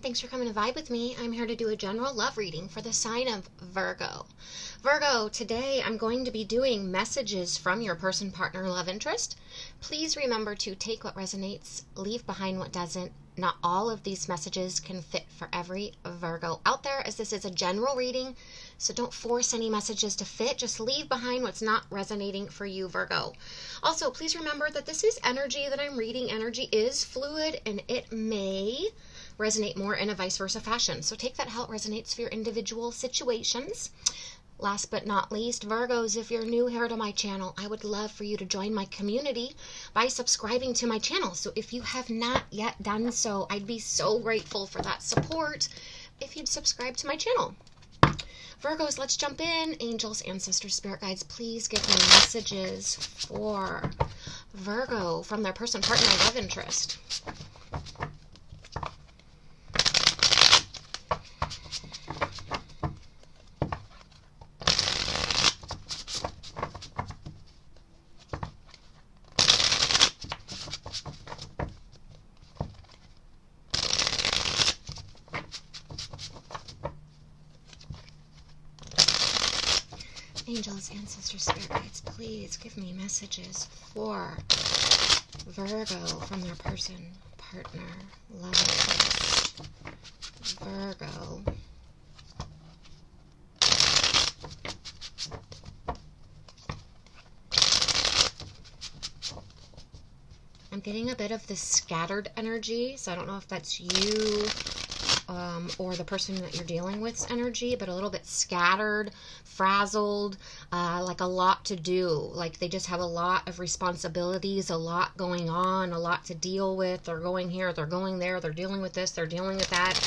Thanks for coming to vibe with me. I'm here to do a general love reading for the sign of Virgo. Virgo, today I'm going to be doing messages from your person, partner, love interest. Please remember to take what resonates, leave behind what doesn't. Not all of these messages can fit for every Virgo out there, as this is a general reading, so don't force any messages to fit. Just leave behind what's not resonating for you, Virgo. Also, please remember that this is energy that I'm reading. Energy is fluid, and it may resonate more in a vice versa fashion. So take that how it resonates for your individual situations. Last but not least, Virgos, if you're new here to my channel, I would love for you to join my community by subscribing to my channel. So if you have not yet done so, I'd be so grateful for that support if you'd subscribe to my channel. Virgos, let's jump in. Angels, ancestors, spirit guides, please give me messages for Virgo from their person, partner, love interest. Angels, ancestors, spirit guides, please give me messages for Virgo from their person, partner, love interest. Virgo. I'm getting a bit of this scattered energy, so I don't know if that's you or the person that you're dealing with's energy, but a little bit scattered, frazzled, like a lot to do. Like they just have a lot of responsibilities, a lot going on, a lot to deal with. They're going here, they're going there, they're dealing with this, they're dealing with that.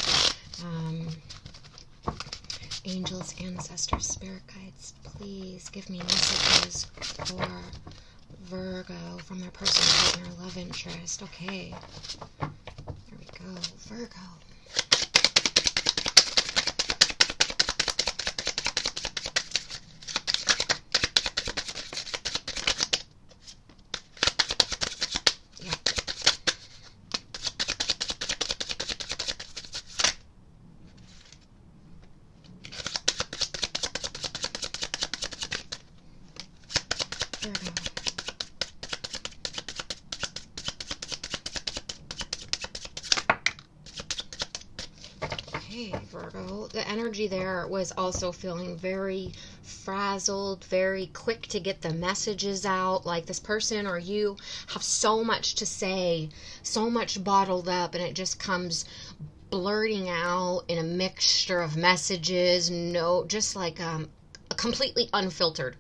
Angels, ancestors, spirit guides, please give me messages for Virgo from their person, partner, love interest. Okay, there we go. Virgo. Okay, Virgo, the energy there was also feeling very frazzled, very quick to get the messages out. Like this person or you have so much to say, so much bottled up, and it just comes blurting out in a mixture of messages. No, just like completely unfiltered.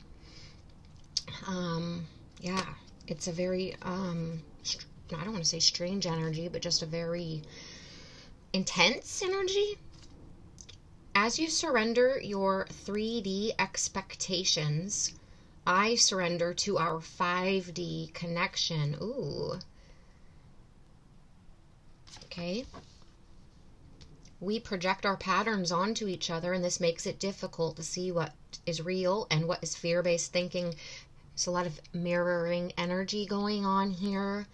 Yeah, it's a very I don't want to say strange energy, but just a very intense energy. As you surrender your 3D expectations, I surrender to our 5D connection. Ooh. Okay. We project our patterns onto each other, and this makes it difficult to see what is real and what is fear-based thinking. There's a lot of mirroring energy going on here.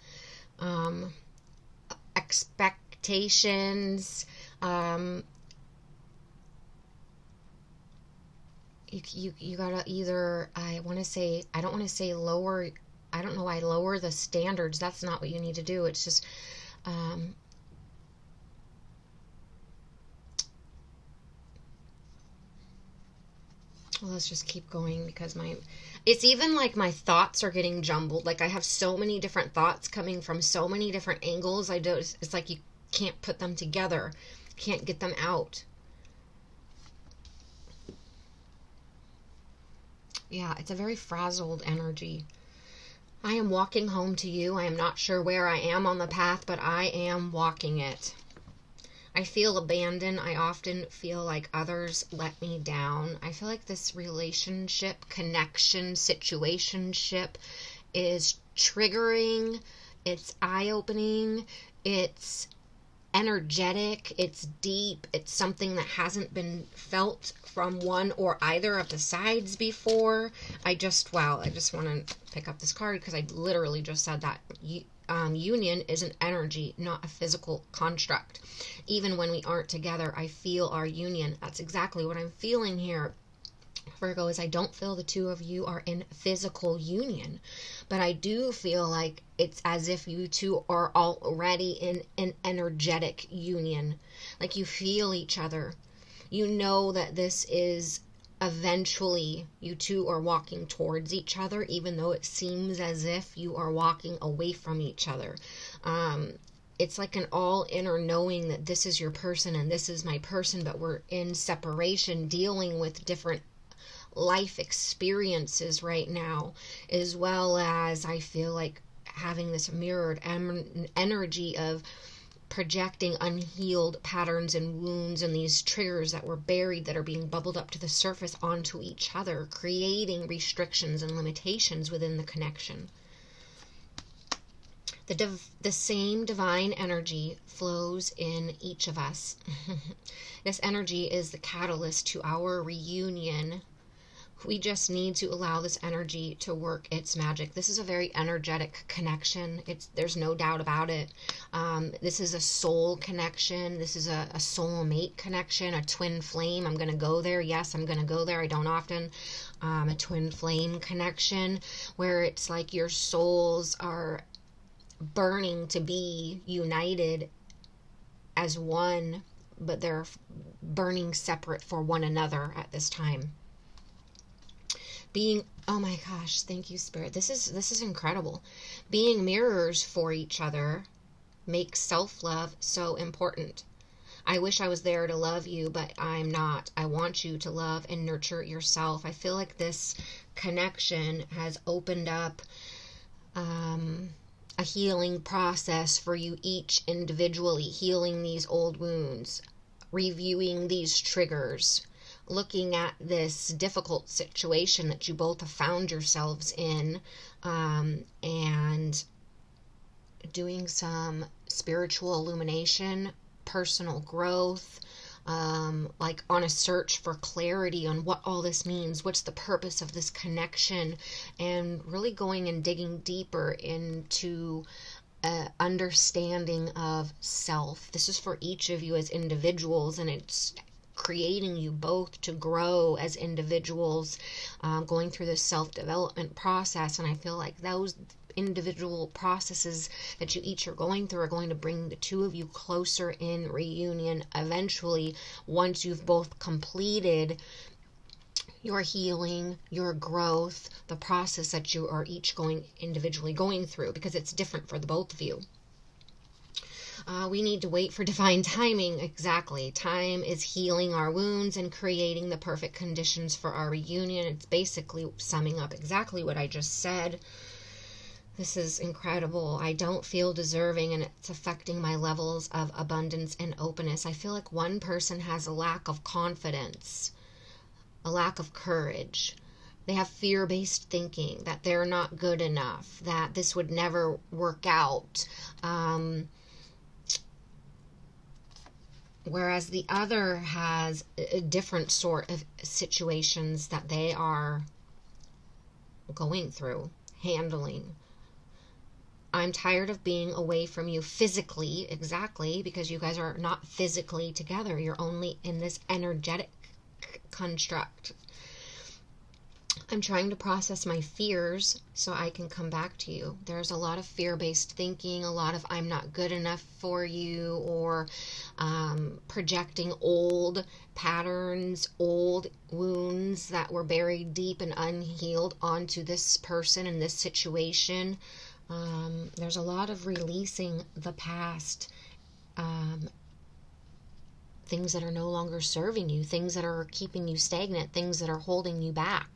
Expectations. You gotta either, I don't want to say lower, I don't know why lower the standards. That's not what you need to do. It's just, well, let's just keep going, because it's even like my thoughts are getting jumbled. Like I have so many different thoughts coming from so many different angles. It's like you can't put them together, can't get them out. Yeah, it's a very frazzled energy. I am walking home to you. I am not sure where I am on the path, but I am walking it. I feel abandoned. I often feel like others let me down. I feel like this relationship, connection, situationship is triggering. It's eye-opening. It's energetic. It's deep. It's something that hasn't been felt from one or either of the sides before. I just want to pick up this card because I literally just said that. union is an energy, not a physical construct. Even when we aren't together, I feel our union. That's exactly what I'm feeling here, Virgo, is I don't feel the two of you are in physical union, but I do feel like it's as if you two are already in an energetic union. Like you feel each other. You know that this is eventually you two are walking towards each other, even though it seems as if you are walking away from each other. It's like an all inner knowing that this is your person and this is my person, but we're in separation, dealing with different life experiences right now, as well as I feel like having this mirrored energy of projecting unhealed patterns and wounds and these triggers that were buried that are being bubbled up to the surface onto each other, creating restrictions and limitations within the connection. The same divine energy flows in each of us. This energy is the catalyst to our reunion. We just need to allow this energy to work its magic. This is a very energetic connection. There's no doubt about it. This is a soul connection. This is a soulmate connection, a twin flame. I'm going to go there. Yes, I'm going to go there. I don't often. A twin flame connection where it's like your souls are burning to be united as one, but they're burning separate for one another at this time. Oh my gosh, thank you, Spirit. This is incredible. Being mirrors for each other makes self-love so important. I wish I was there to love you, but I'm not. I want you to love and nurture yourself. I feel like this connection has opened up a healing process for you each individually, healing these old wounds, reviewing these triggers, looking at this difficult situation that you both have found yourselves in, and doing some spiritual illumination, personal growth, like on a search for clarity on what all this means, what's the purpose of this connection, and really going and digging deeper into understanding of self. This is for each of you as individuals, and it's creating you both to grow as individuals, going through this self-development process. And I feel like those individual processes that you each are going through are going to bring the two of you closer in reunion eventually, once you've both completed your healing, your growth, the process that you are each individually going through, because it's different for the both of you. We need to wait for divine timing. Exactly. Time is healing our wounds and creating the perfect conditions for our reunion. It's basically summing up exactly what I just said. This is incredible. I don't feel deserving, and it's affecting my levels of abundance and openness. I feel like one person has a lack of confidence, a lack of courage. They have fear-based thinking that they're not good enough, that this would never work out. Whereas the other has a different sort of situations that they are going through, handling. I'm tired of being away from you physically, exactly, because you guys are not physically together. You're only in this energetic construct. I'm trying to process my fears so I can come back to you. There's a lot of fear-based thinking, a lot of I'm not good enough for you, or projecting old patterns, old wounds that were buried deep and unhealed onto this person and this situation. There's a lot of releasing the past, things that are no longer serving you, things that are keeping you stagnant, things that are holding you back.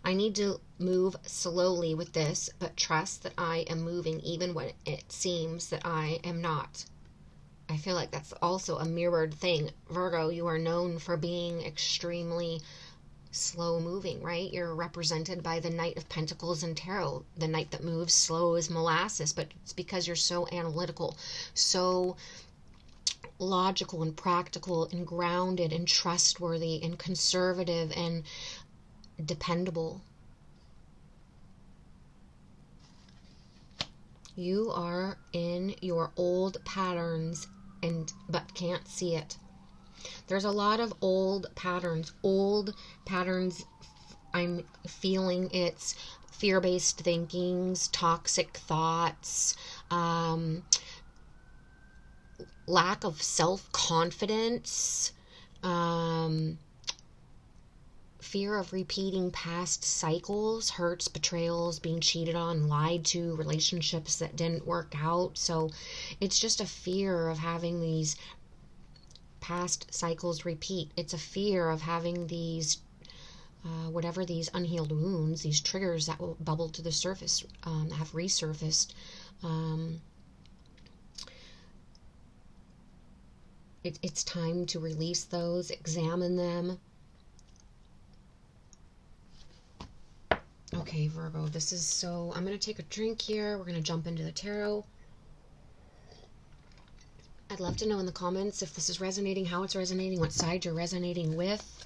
I need to move slowly with this, but trust that I am moving even when it seems that I am not. I feel like that's also a mirrored thing. Virgo, you are known for being extremely slow moving, right? You're represented by the Knight of Pentacles in Tarot, the knight that moves slow as molasses, but it's because you're so analytical, so logical and practical and grounded and trustworthy and conservative and dependable. You are in your old patterns but can't see it. There's a lot of old patterns. I'm feeling it's fear-based thinkings, toxic thoughts, lack of self-confidence, fear of repeating past cycles, hurts, betrayals, being cheated on, lied to, relationships that didn't work out. So it's just a fear of having these past cycles repeat. It's a fear of having these whatever these unhealed wounds, these triggers that will bubble to the surface, have resurfaced. It's time to release those, examine them. Okay, Virgo, this is so... I'm going to take a drink here. We're going to jump into the tarot. I'd love to know in the comments if this is resonating, how it's resonating, what side you're resonating with.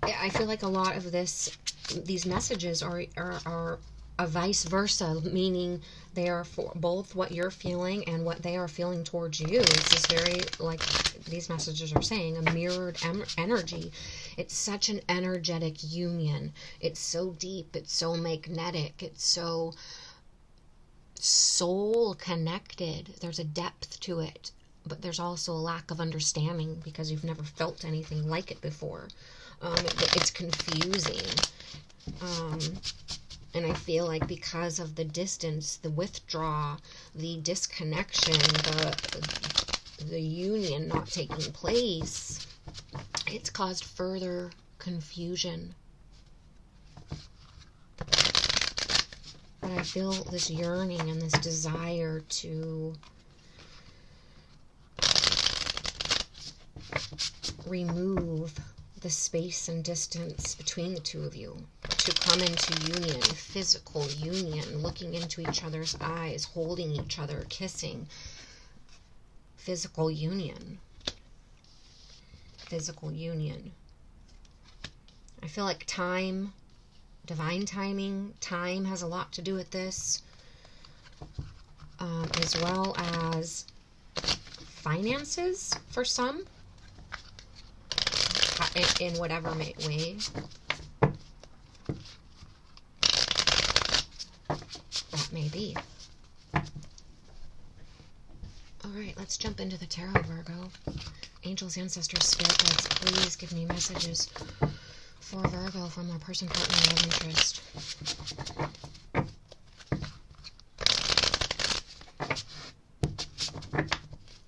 I feel like a lot of these messages are a vice versa, meaning they are for both what you're feeling and what they are feeling towards you. This is very, like these messages are saying, a mirrored energy. It's such an energetic union. It's so deep. It's so magnetic. It's so soul connected. There's a depth to it, but there's also a lack of understanding because you've never felt anything like it before. It's confusing. And I feel like because of the distance, the withdrawal, the disconnection, the union not taking place, it's caused further confusion. But I feel this yearning and this desire to remove the space and distance between the two of you, to come into union, physical union, looking into each other's eyes, holding each other, kissing. Physical union. Physical union. I feel like time, divine timing, time has a lot to do with this, as well as finances for some. In whatever way that may be. Alright, let's jump into the tarot, Virgo. Angels, ancestors, spirit guides, please give me messages for Virgo from their person, partner, love interest.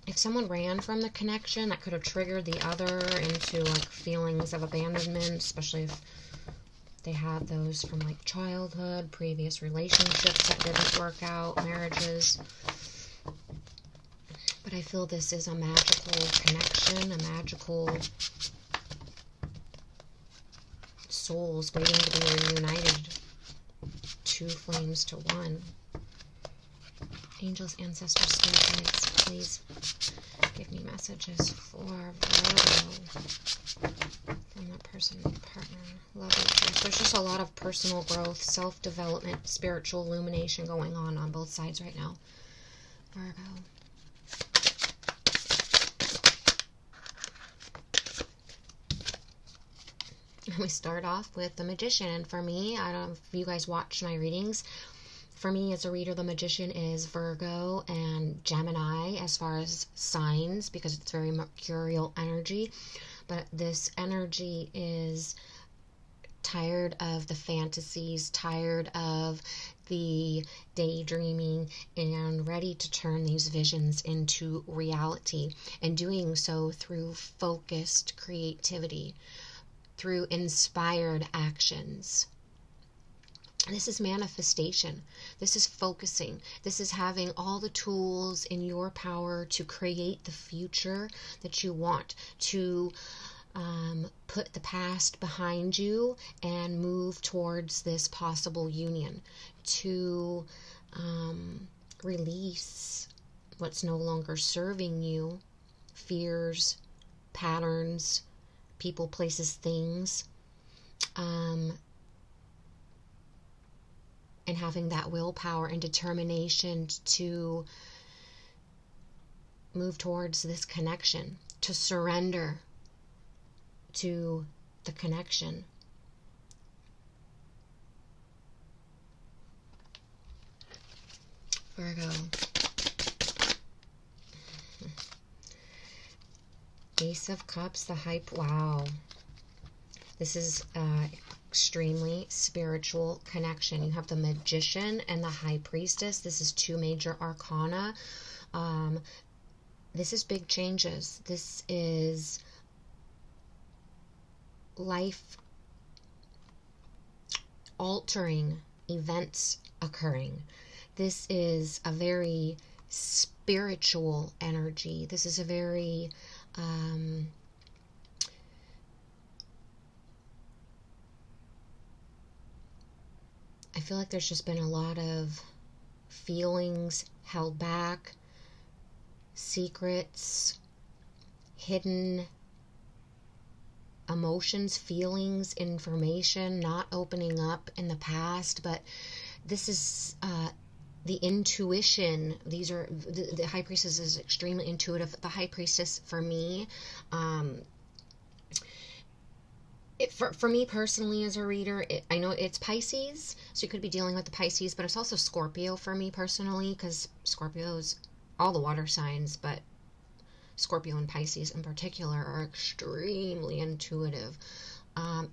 If someone ran from the connection, that could have triggered the other into like feelings of abandonment, especially if they have those from like childhood, previous relationships that didn't work out, marriages. But I feel this is a magical connection, a magical souls waiting to be reunited. Two flames to one. Angels, ancestors, spirit guides, please give me messages for Virgo from that person, partner, love interest. There's just a lot of personal growth, self-development, spiritual illumination going on both sides right now. Virgo. And we start off with the Magician. And for me, I don't know if you guys watch my readings. For me, as a reader, the Magician is Virgo and Gemini as far as signs, because it's very mercurial energy. But this energy is tired of the fantasies, tired of the daydreaming, and ready to turn these visions into reality. And doing so through focused creativity, through inspired actions. This is manifestation. This is focusing. This is having all the tools in your power to create the future that you want, to put the past behind you and move towards this possible union, to release what's no longer serving you, fears, patterns, people, places, things. and having that willpower and determination to move towards this connection, to surrender to the connection. Virgo. Ace of Cups, the wow. This is extremely spiritual connection. You have the Magician and the High Priestess. This is 2 major arcana. This is big changes. This is life altering events occurring. This is a very spiritual energy. This is a very I feel like there's just been a lot of feelings held back, secrets, hidden emotions, feelings, information not opening up in the past. But this is the intuition. These are the High Priestess is extremely intuitive. The High Priestess, for me, for me personally as a reader, I know it's Pisces, so you could be dealing with the Pisces, but it's also Scorpio for me personally, because Scorpio's all the water signs, but Scorpio and Pisces in particular are extremely intuitive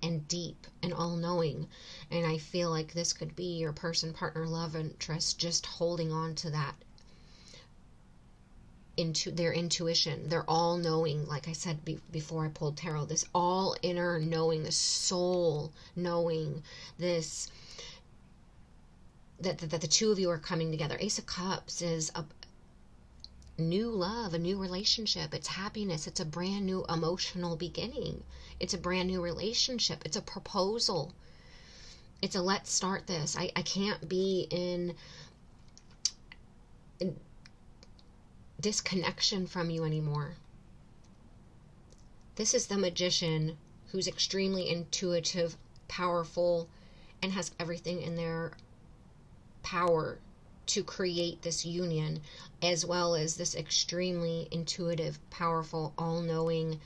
and deep and all-knowing. And I feel like this could be your person, partner, love interest, just holding on to that, into their intuition, their all-knowing. Like I said before I pulled tarot, this all inner knowing, this soul knowing, this that the two of you are coming together. Ace of Cups is a new love, a new relationship. It's happiness. It's a brand new emotional beginning. It's a brand new relationship. It's a proposal. It's a let's start this. I can't be in disconnection from you anymore. This is the Magician, who's extremely intuitive, powerful, and has everything in their power to create this union, as well as this extremely intuitive, powerful, all-knowing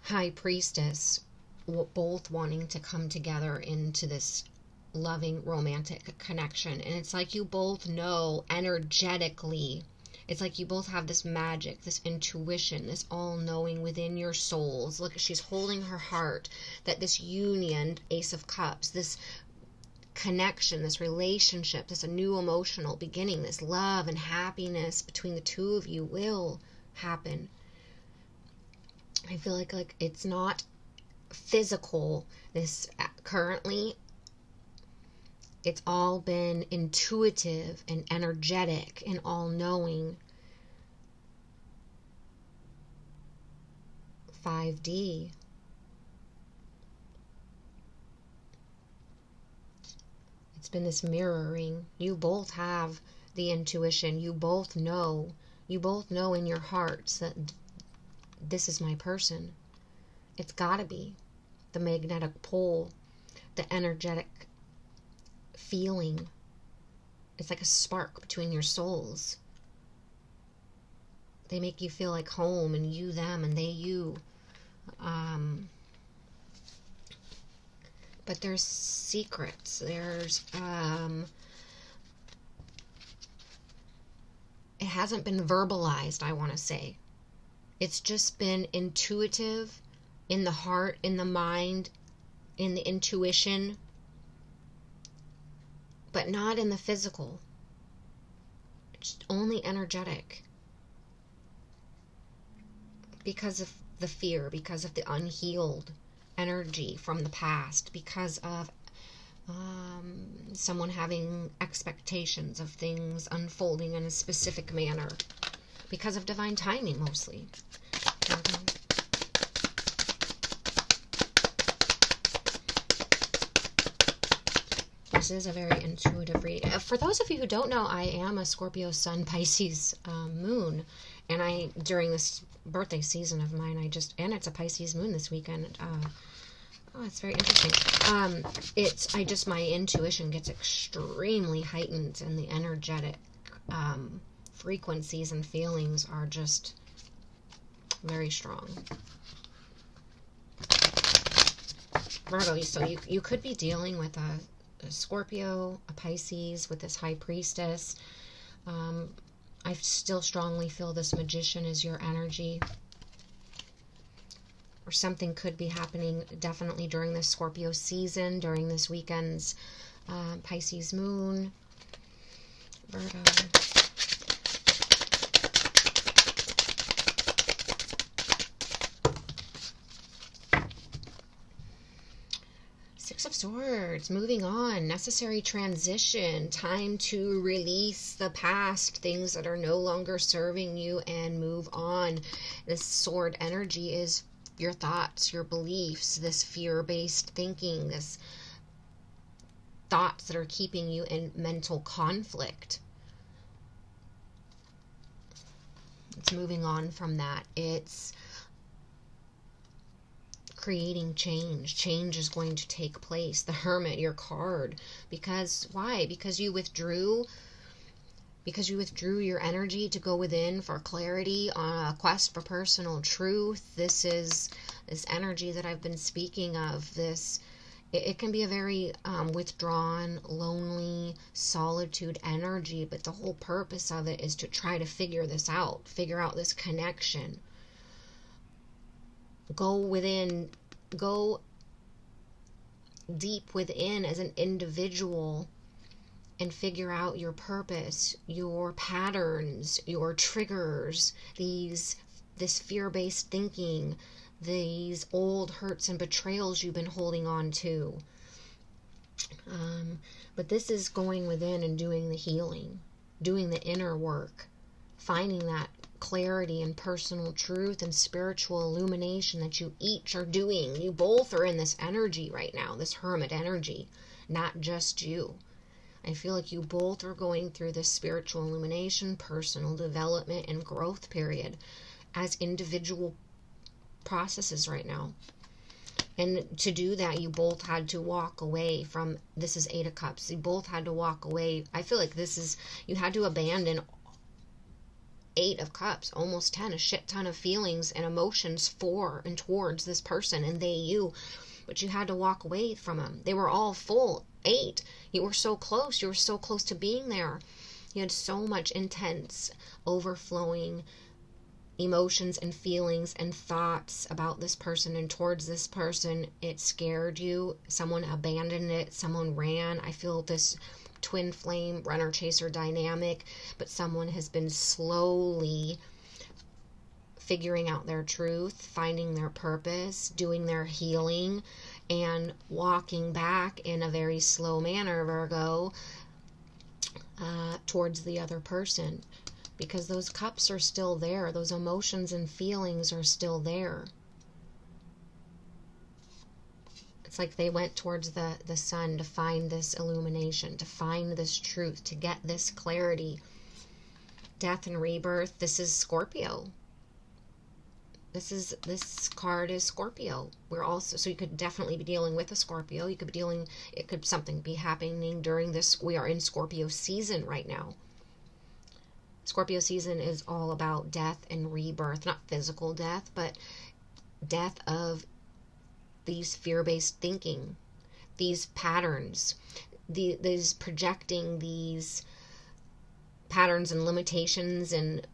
High Priestess, both wanting to come together into this loving, romantic connection. And it's like you both know energetically, it's like you both have this magic, this intuition, this all-knowing within your souls. Look, she's holding her heart, that this union, Ace of Cups, this connection, this relationship, this a new emotional beginning, this love and happiness between the two of you will happen. I feel like it's not physical, this currently. It's all been intuitive and energetic and all-knowing. 5D. It's been this mirroring. You both have the intuition. You both know in your hearts that this is my person. It's gotta be. The magnetic pull, the energetic feeling. It's like a spark between your souls. They make you feel like home, and you them, and they you. But there's secrets. There's it hasn't been verbalized, I want to say. It's just been intuitive, in the heart, in the mind, in the intuition, but not in the physical. It's only energetic. Because of the fear, because of the unhealed energy from the past, because of someone having expectations of things unfolding in a specific manner, because of divine timing mostly. This is a very intuitive reading. For those of you who don't know, I am a Scorpio Sun, Pisces Moon, and during this birthday season of mine, and it's a Pisces moon this weekend. Oh, it's very interesting. My intuition gets extremely heightened, and the energetic frequencies and feelings are just very strong. Virgo, so you could be dealing with a Scorpio, a Pisces with this High Priestess. I still strongly feel this Magician is your energy. Or something could be happening definitely during this Scorpio season, during this weekend's Pisces moon. Virgo. Six of Swords, moving on, necessary transition, time to release the past, things that are no longer serving you, and move on. This sword energy is your thoughts, your beliefs, this fear-based thinking, this thoughts that are keeping you in mental conflict. It's moving on from that. It's creating change. Change is going to take place. The Hermit, your card. Because why? Because you withdrew your energy to go within for clarity on a quest for personal truth. This is this energy that I've been speaking of. It can be a very withdrawn, lonely, solitude energy, but the whole purpose of it is to try to figure this out, figure out this connection. Go within, go deep within as an individual and figure out your purpose, your patterns, your triggers, this fear-based thinking, these old hurts and betrayals you've been holding on to. But this is going within and doing the healing, doing the inner work, finding that clarity and personal truth and spiritual illumination that you each are doing. You both are in this energy right now, this Hermit energy, not just you. I feel like you both are going through this spiritual illumination, personal development, and growth period as individual processes right now. And to do that, you both had to walk away from, this is Eight of Cups, you both had to walk away. I feel like you had to abandon Eight of Cups, almost 10, a shit ton of feelings and emotions for and towards this person and you. But you had to walk away from them. They were all full. 8. You were so close. You were so close to being there. You had so much intense, overflowing emotions and feelings and thoughts about this person and towards this person. It scared you. Someone abandoned it. Someone ran. I feel this twin flame runner chaser dynamic, but someone has been slowly figuring out their truth, finding their purpose, doing their healing, and walking back in a very slow manner, Virgo, towards the other person. Because those cups are still there. Those emotions and feelings are still there. It's like they went towards the sun to find this illumination, to find this truth, to get this clarity. Death and rebirth. This is Scorpio. This card is Scorpio. So you could definitely be dealing with a Scorpio. You could be something be happening during this. We are in Scorpio season right now. Scorpio season is all about death and rebirth, not physical death, but death of these fear-based thinking, these patterns, these projecting these patterns and limitations and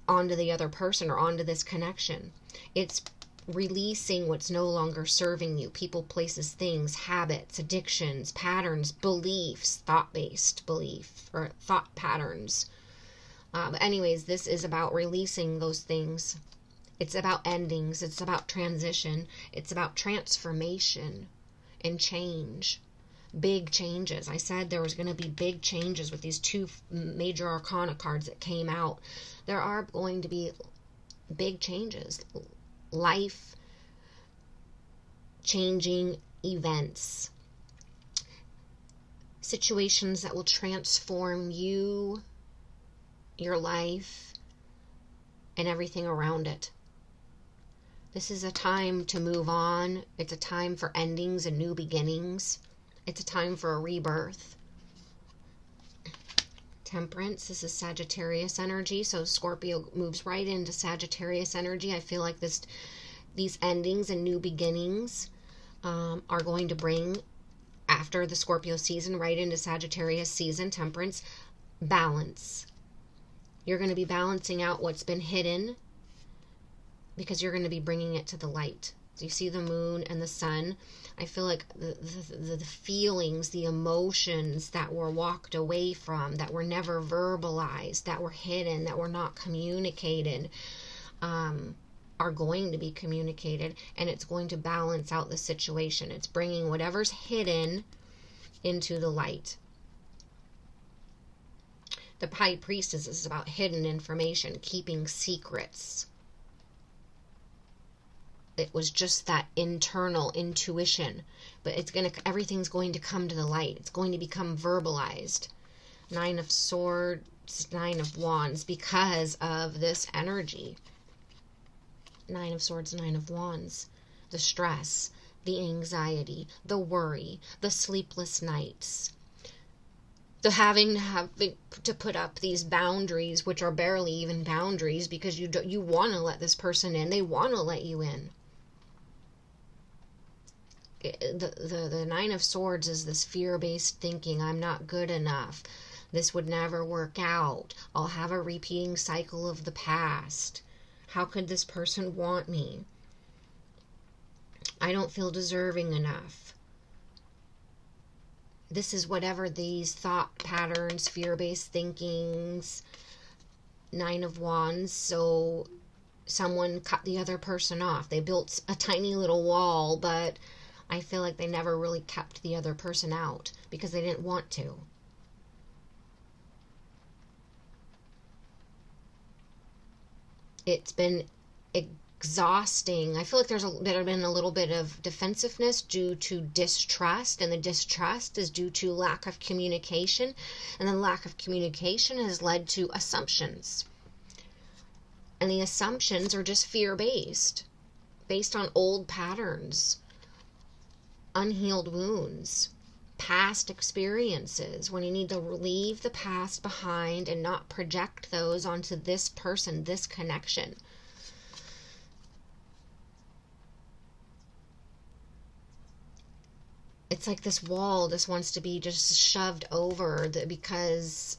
onto the other person or onto this connection. It's releasing what's no longer serving you. People, places, things, habits, addictions, patterns, beliefs, thought-based belief or thought patterns. But anyways, this is about releasing those things. It's about endings. It's about transition. It's about transformation and change. Big changes. I said there was going to be big changes with these two major arcana cards that came out. There are going to be big changes. Life changing events. Situations that will transform you, your life, and everything around it. This is a time to move on. It's a time for endings and new beginnings. It's a time for a rebirth. Temperance, this is Sagittarius energy, so Scorpio moves right into Sagittarius energy. I feel like these endings and new beginnings are going to bring, after the Scorpio season, right into Sagittarius season, Temperance, balance. You're going to be balancing out what's been hidden because you're going to be bringing it to the light. So you see the moon and the sun. I feel like the feelings, the emotions that were walked away from, that were never verbalized, that were hidden, that were not communicated, are going to be communicated, and it's going to balance out the situation. It's bringing whatever's hidden into the light. The High Priestess is about hidden information, keeping secrets. It was just that internal intuition, but everything's going to come to the light. It's going to become verbalized. 9 of Swords, 9 of Wands, because of this energy. 9 of Swords, 9 of Wands. The stress, the anxiety, the worry, the sleepless nights. The having to put up these boundaries, which are barely even boundaries, because you want to let this person in. They want to let you in. The 9 of Swords is this fear-based thinking. I'm not good enough. This would never work out. I'll have a repeating cycle of the past. How could this person want me? I don't feel deserving enough. This is whatever these thought patterns, fear-based thinkings, 9 of Wands. So someone cut the other person off. They built a tiny little wall, but I feel like they never really kept the other person out because they didn't want to. It's been exhausting. I feel like there's been a little bit of defensiveness due to distrust, and the distrust is due to lack of communication, and the lack of communication has led to assumptions. And the assumptions are just fear-based, based on old patterns, unhealed wounds, past experiences, when you need to leave the past behind and not project those onto this person, this connection. It's like this wall just wants to be just shoved over because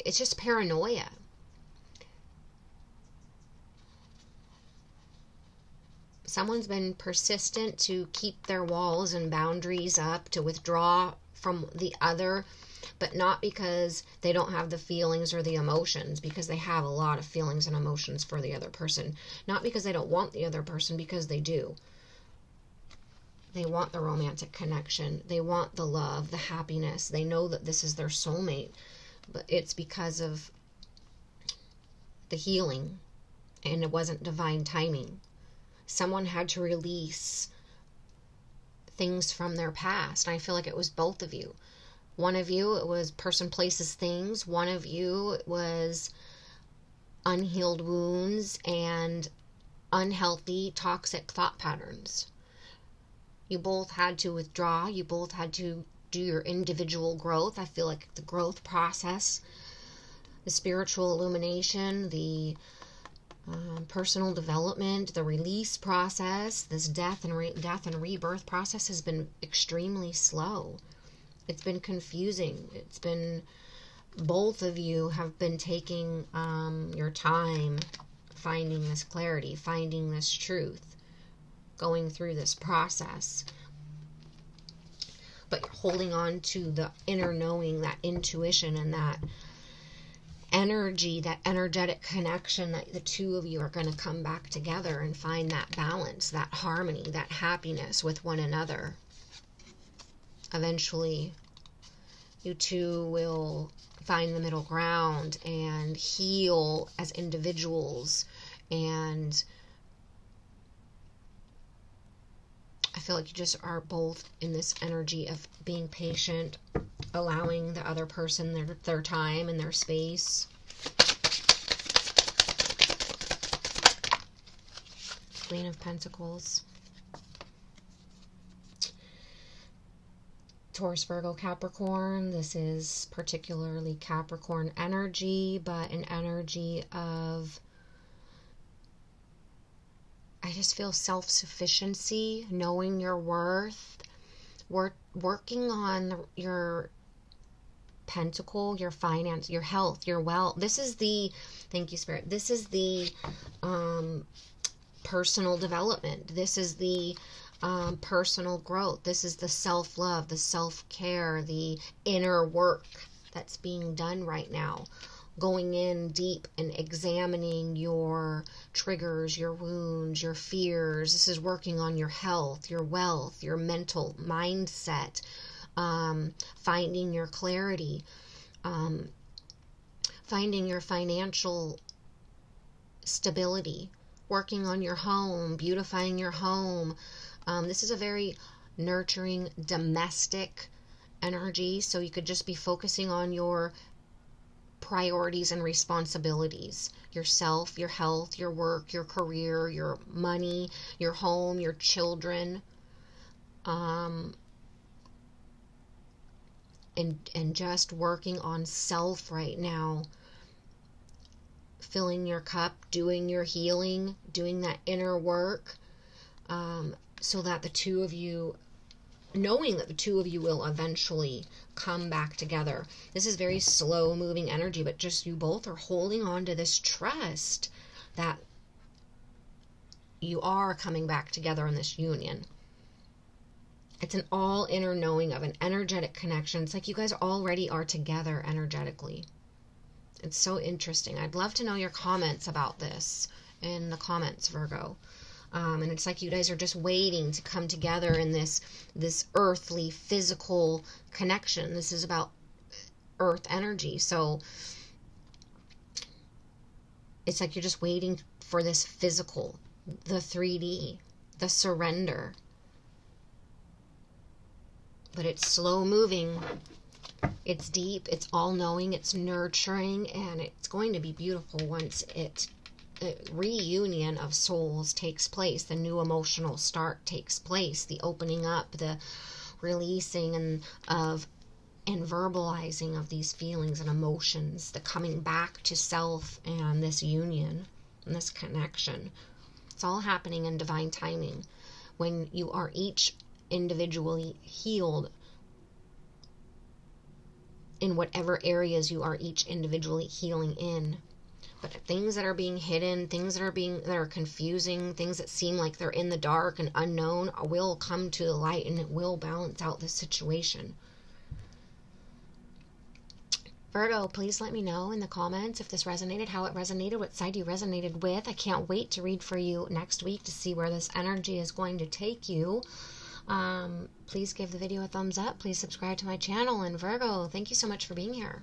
it's just paranoia. Someone's been persistent to keep their walls and boundaries up, to withdraw from the other, but not because they don't have the feelings or the emotions, because they have a lot of feelings and emotions for the other person. Not because they don't want the other person, because they do. They want the romantic connection. They want the love, the happiness. They know that this is their soulmate, but it's because of the healing, and it wasn't divine timing. Someone had to release things from their past. And I feel like it was both of you. One of you, it was person, places, things. One of you, it was unhealed wounds and unhealthy, toxic thought patterns. You both had to withdraw. You both had to do your individual growth. I feel like the growth process, the spiritual illumination, the personal development, the release process, this death and rebirth process has been extremely slow. It's been confusing. It's been, both of you have been taking your time finding this clarity, finding this truth, going through this process. But holding on to the inner knowing, that intuition, and that energy, that energetic connection, that the two of you are going to come back together and find that balance, that harmony, that happiness with one another. Eventually, you two will find the middle ground and heal as individuals. And I feel like you just are both in this energy of being patient, allowing the other person their time and their space. Queen of Pentacles. Taurus, Virgo, Capricorn. This is particularly Capricorn energy, but an energy of, I just feel self-sufficiency, knowing your worth, working on your pentacle, your finance, your health, your wealth. This is the, thank you, Spirit. This is the personal development. This is the personal growth. This is the self-love, the self-care, the inner work that's being done right now. Going in deep and examining your triggers, your wounds, your fears. This is working on your health, your wealth, your mental mindset, finding your clarity, finding your financial stability, working on your home, beautifying your home. This is a very nurturing, domestic energy, so you could just be focusing on your priorities and responsibilities. Yourself, your health, your work, your career, your money, your home, your children. And just working on self right now. Filling your cup, doing your healing, doing that inner work, so that the two of you, knowing that the two of you will eventually come back together. This is very slow moving energy, but just you both are holding on to this trust that you are coming back together in this union. It's an all inner knowing of an energetic connection. It's like you guys already are together energetically. It's so interesting. I'd love to know your comments about this in the comments, Virgo. And it's like you guys are just waiting to come together in this earthly, physical connection. This is about earth energy. So it's like you're just waiting for this physical, the 3D, the surrender. But it's slow moving. It's deep, it's all-knowing, it's nurturing, and it's going to be beautiful once the reunion of souls takes place, the new emotional start takes place, the opening up, the releasing and verbalizing of these feelings and emotions, the coming back to self and this union and this connection. It's all happening in divine timing when you are each individually healed in whatever areas you are each individually healing in. But things that are being hidden, things that are confusing, things that seem like they're in the dark and unknown will come to the light, and it will balance out the situation. Virgo, please let me know in the comments if this resonated, how it resonated, what side you resonated with. I can't wait to read for you next week to see where this energy is going to take you. Please give the video a thumbs up. Please subscribe to my channel. And Virgo, thank you so much for being here.